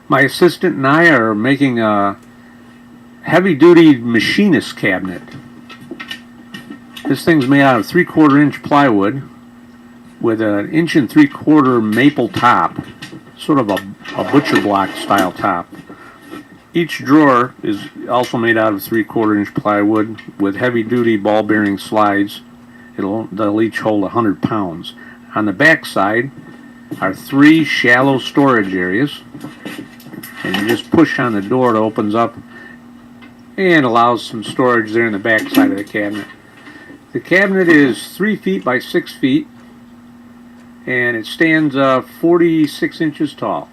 My assistant and I are making a heavy-duty machinist cabinet. This thing's made out of 3/4 inch plywood with an 1 3/4 inch maple top, sort of a butcher block style top. Each drawer is also made out of 3/4 inch plywood with heavy-duty ball-bearing slides. They'll each hold 100 pounds. On the back side are 3 shallow storage areas, and you just push on the door, it opens up and allows some storage there in the back side of the cabinet. The cabinet is 3 feet by 6 feet, and it stands 46 inches tall.